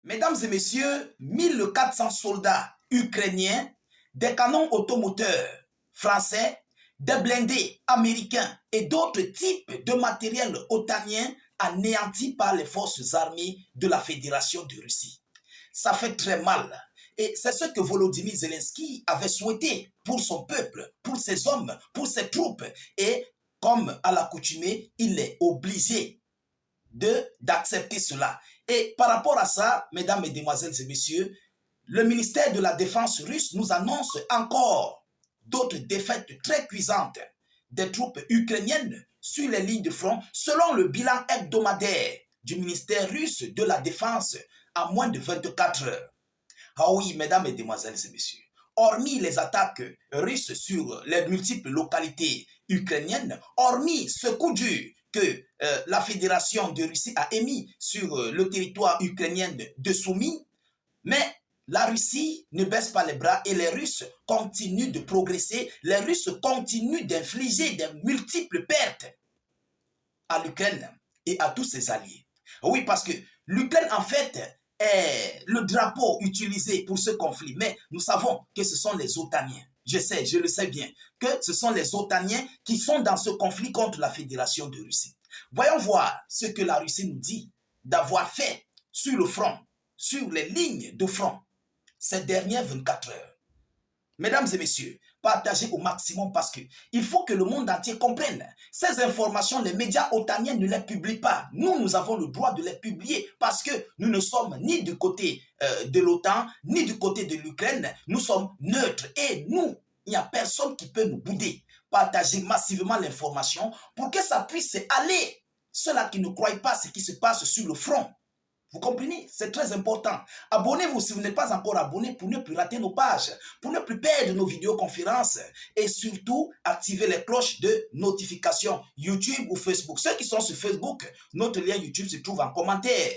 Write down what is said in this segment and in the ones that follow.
Mesdames et messieurs, 1400 soldats ukrainiens, des canons automoteurs français, des blindés américains et d'autres types de matériel otanien anéantis par les forces armées de la Fédération de Russie. Ça fait très mal. Et c'est ce que Volodymyr Zelensky avait souhaité pour son peuple, pour ses hommes, pour ses troupes. Et comme à l'accoutumée, il est obligé d'accepter cela. Et par rapport à ça, mesdames, mesdemoiselles et messieurs, le ministère de la Défense russe nous annonce encore d'autres défaites très cuisantes des troupes ukrainiennes sur les lignes de front, selon le bilan hebdomadaire du ministère russe de la Défense à moins de 24 heures. Ah oui, mesdames, mesdemoiselles et messieurs, hormis les attaques russes sur les multiples localités ukrainiennes, hormis ce coup dur que la Fédération de Russie a émis sur le territoire ukrainien de Soumy, mais la Russie ne baisse pas les bras et les Russes continuent de progresser, les Russes continuent d'infliger des multiples pertes à l'Ukraine et à tous ses alliés. Oui, parce que l'Ukraine, en fait, est le drapeau utilisé pour ce conflit, mais nous savons que ce sont les Otaniens. Je le sais bien, que ce sont les Otaniens qui sont dans ce conflit contre la Fédération de Russie. Voyons voir ce que la Russie nous dit d'avoir fait sur le front, sur les lignes de front, ces dernières 24 heures. Mesdames et messieurs, partagez au maximum parce qu'il faut que le monde entier comprenne. Ces informations, les médias otaniens ne les publient pas. Nous avons le droit de les publier parce que nous ne sommes ni du côté de l'OTAN, ni du côté de l'Ukraine. Nous sommes neutres et nous, il n'y a personne qui peut nous bouder. Partagez massivement l'information pour que ça puisse aller. Ceux-là qui ne croient pas ce qui se passe sur le front. Vous comprenez? C'est très important. Abonnez-vous si vous n'êtes pas encore abonné pour ne plus rater nos pages, pour ne plus perdre nos vidéoconférences et surtout activer les cloches de notification YouTube ou Facebook. Ceux qui sont sur Facebook, notre lien YouTube se trouve en commentaire,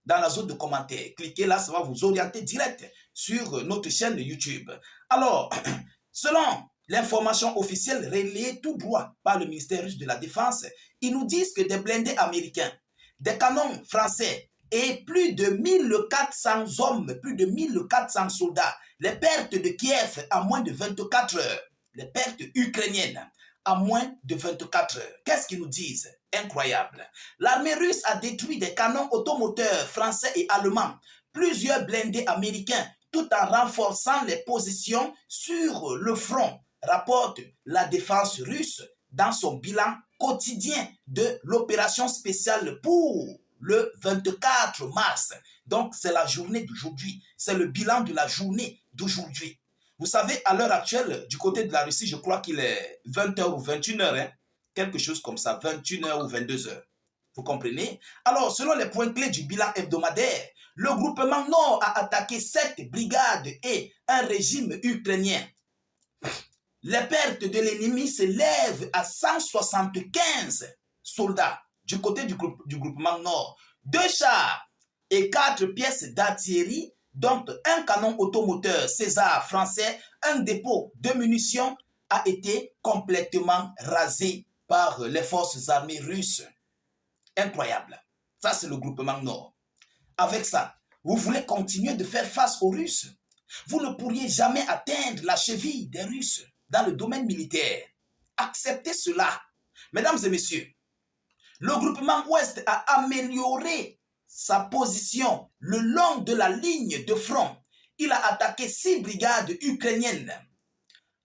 dans la zone de commentaires. Cliquez là, ça va vous orienter direct sur notre chaîne YouTube. Alors, selon l'information officielle relayée tout droit par le ministère russe de la Défense, ils nous disent que des blindés américains, des canons français, et plus de 1400 hommes, plus de 1400 soldats. Les pertes de Kiev à moins de 24 heures. Les pertes ukrainiennes à moins de 24 heures. Qu'est-ce qu'ils nous disent? Incroyable. L'armée russe a détruit des canons automoteurs français et allemands, plusieurs blindés américains, tout en renforçant les positions sur le front, rapporte la défense russe dans son bilan quotidien de l'opération spéciale pour le 24 mars. Donc, c'est la journée d'aujourd'hui. C'est le bilan de la journée d'aujourd'hui. Vous savez, à l'heure actuelle, du côté de la Russie, je crois qu'il est 20h ou 21h. Hein? Quelque chose comme ça, 21h ou 22h. Vous comprenez? Alors, selon les points clés du bilan hebdomadaire, le groupement Nord a attaqué 7 brigades et un régime ukrainien. Les pertes de l'ennemi s'élèvent à 175 soldats. Du côté du groupement Nord, 2 chars et 4 pièces d'artillerie, dont un canon automoteur César français, un dépôt de munitions a été complètement rasé par les forces armées russes. Incroyable. Ça, c'est le groupement Nord. Avec ça, vous voulez continuer de faire face aux Russes? Vous ne pourriez jamais atteindre la cheville des Russes dans le domaine militaire. Acceptez cela. Mesdames et messieurs, le groupement Ouest a amélioré sa position le long de la ligne de front. Il a attaqué 6 brigades ukrainiennes.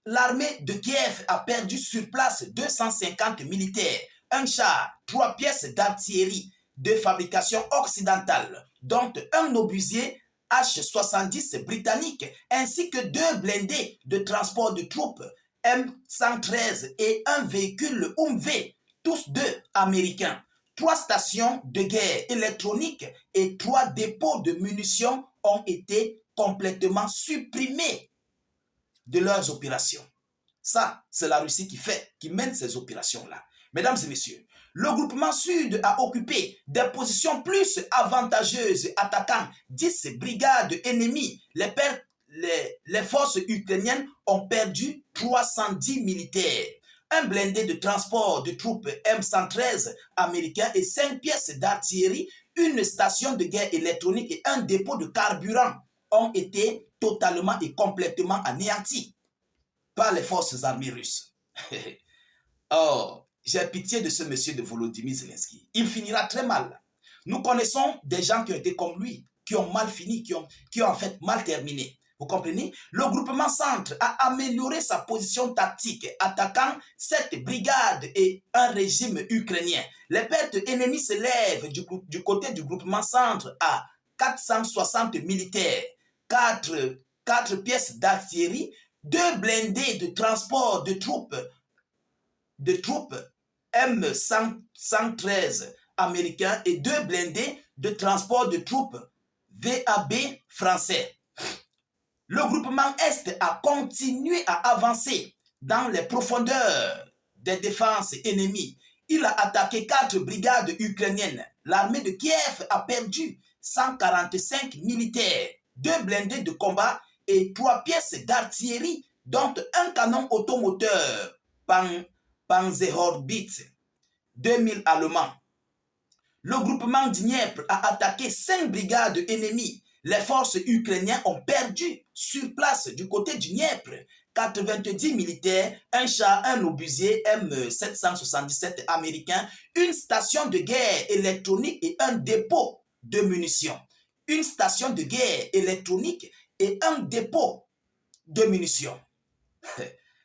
L'armée de Kiev a perdu sur place 250 militaires, un char, 3 pièces d'artillerie de fabrication occidentale, dont un obusier H-70 britannique, ainsi que 2 blindés de transport de troupes M113 et un véhicule Humvee, tous 2 américains. 3 stations de guerre électroniques et 3 dépôts de munitions ont été complètement supprimés de leurs opérations. Ça, c'est la Russie qui mène ces opérations-là. Mesdames et messieurs, le groupement Sud a occupé des positions plus avantageuses, attaquant 10 brigades ennemies. Les forces ukrainiennes ont perdu 310 militaires. Un blindé de transport de troupes M113 américain et 5 pièces d'artillerie une station de guerre électronique et un dépôt de carburant ont été totalement et complètement anéantis par les forces armées russes. Oh, j'ai pitié de ce monsieur de Volodymyr Zelensky. Il finira très mal. Nous connaissons des gens qui ont été comme lui, qui ont mal fini, qui ont en fait mal terminé. Vous comprenez? Le groupement Centre a amélioré sa position tactique, attaquant cette brigade et un régime ukrainien. Les pertes ennemies s'élèvent du côté du groupement Centre à 460 militaires, 4 pièces d'artillerie, 2 blindés de transport de troupes M113 américains et 2 blindés de transport de troupes VAB français. Le groupement Est a continué à avancer dans les profondeurs des défenses ennemies. Il a attaqué 4 brigades ukrainiennes. L'armée de Kiev a perdu 145 militaires, 2 blindés de combat et 3 pièces d'artillerie, dont un canon automoteur Panzerhaubitze 2000 allemands. Le groupement Dniepr a attaqué 5 brigades ennemies. Les forces ukrainiennes ont perdu sur place du côté du Dniepr 90 militaires, un char, un obusier M777 américain, une station de guerre électronique et un dépôt de munitions. Une station de guerre électronique et un dépôt de munitions.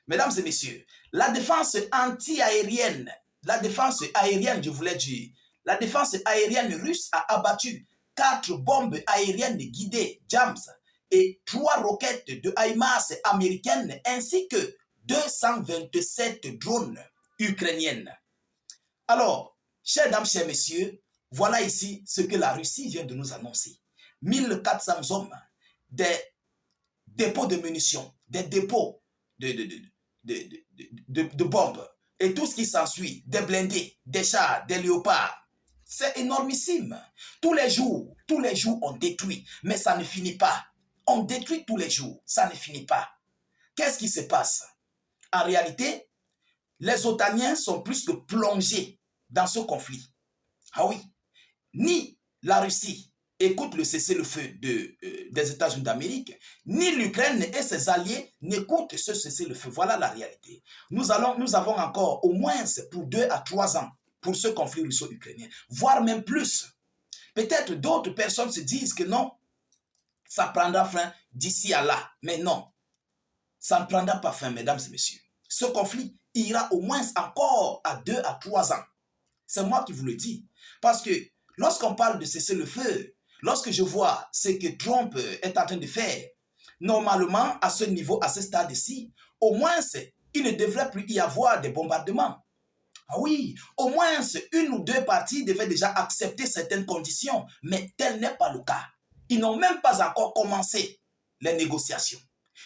Mesdames et messieurs, la défense anti-aérienne, je voulais dire, la défense aérienne russe a abattu 4 bombes aériennes guidées JAMS et 3 roquettes de HIMARS américaines ainsi que 227 drones ukrainiennes. Alors, chers dames, chers messieurs, voilà ici ce que la Russie vient de nous annoncer. 1400 hommes, des dépôts de munitions, des dépôts de bombes et tout ce qui s'ensuit, des blindés, des chars, des léopards. C'est énormissime. Tous les jours, on détruit, mais ça ne finit pas. On détruit tous les jours, ça ne finit pas. Qu'est-ce qui se passe? En réalité, les Otaniens sont plus que plongés dans ce conflit. Ah oui, ni la Russie écoute le cessez-le-feu des États-Unis d'Amérique, ni l'Ukraine et ses alliés n'écoutent ce cessez-le-feu. Voilà la réalité. Nous avons encore au moins pour 2 à 3 ans pour ce conflit russo-ukrainien, voire même plus. Peut-être d'autres personnes se disent que non, ça prendra fin d'ici à là. Mais non, ça ne prendra pas fin, mesdames et messieurs. Ce conflit ira au moins encore à 2 à 3 ans. C'est moi qui vous le dis. Parce que lorsqu'on parle de cesser le feu, lorsque je vois ce que Trump est en train de faire, normalement, à ce niveau, à ce stade-ci, au moins, il ne devrait plus y avoir des bombardements. Ah oui, au moins 1 ou 2 parties devaient déjà accepter certaines conditions, mais tel n'est pas le cas. Ils n'ont même pas encore commencé les négociations.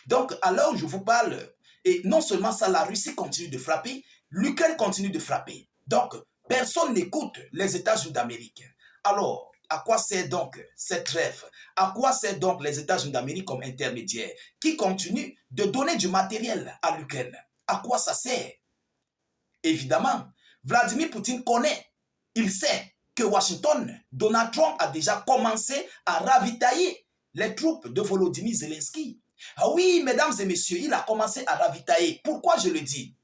Donc, à l'heure où je vous parle, et non seulement ça, la Russie continue de frapper, l'Ukraine continue de frapper. Donc, personne n'écoute les États-Unis d'Amérique. Alors, à quoi sert donc cette trêve? À quoi sert donc les États-Unis d'Amérique comme intermédiaire qui continuent de donner du matériel à l'Ukraine? À quoi ça sert? Évidemment, Vladimir Poutine connaît, il sait que Washington, Donald Trump a déjà commencé à ravitailler les troupes de Volodymyr Zelensky. Ah oui, mesdames et messieurs, il a commencé à ravitailler. Pourquoi je le dis?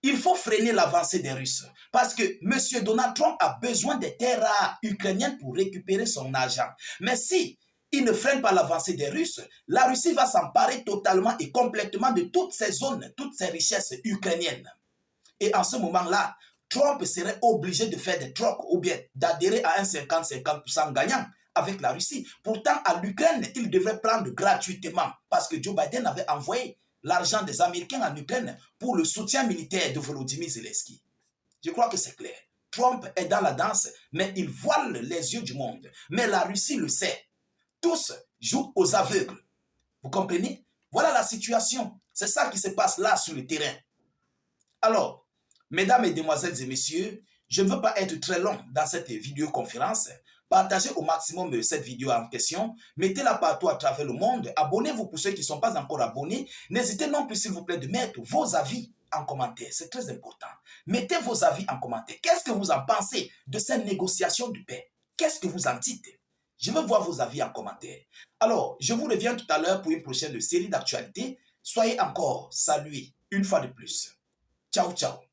Il faut freiner l'avancée des Russes parce que M. Donald Trump a besoin des terres rares ukrainiennes pour récupérer son argent. Mais si il ne freine pas l'avancée des Russes, la Russie va s'emparer totalement et complètement de toutes ces zones, toutes ces richesses ukrainiennes. Et en ce moment-là, Trump serait obligé de faire des trocs ou bien d'adhérer à un 50-50% gagnant avec la Russie. Pourtant, à l'Ukraine, il devrait prendre gratuitement parce que Joe Biden avait envoyé l'argent des Américains en Ukraine pour le soutien militaire de Volodymyr Zelensky. Je crois que c'est clair. Trump est dans la danse, mais il voile les yeux du monde. Mais la Russie le sait. Tous jouent aux aveugles. Vous comprenez? Voilà la situation. C'est ça qui se passe là sur le terrain. Alors, mesdames, mesdemoiselles et messieurs, je ne veux pas être très long dans cette vidéoconférence. Partagez au maximum cette vidéo en question. Mettez-la partout à travers le monde. Abonnez-vous pour ceux qui ne sont pas encore abonnés. N'hésitez non plus, s'il vous plaît, de mettre vos avis en commentaire. C'est très important. Mettez vos avis en commentaire. Qu'est-ce que vous en pensez de cette négociation de paix? Qu'est-ce que vous en dites? Je veux voir vos avis en commentaire. Alors, je vous reviens tout à l'heure pour une prochaine série d'actualités. Soyez encore salués une fois de plus. Ciao, ciao.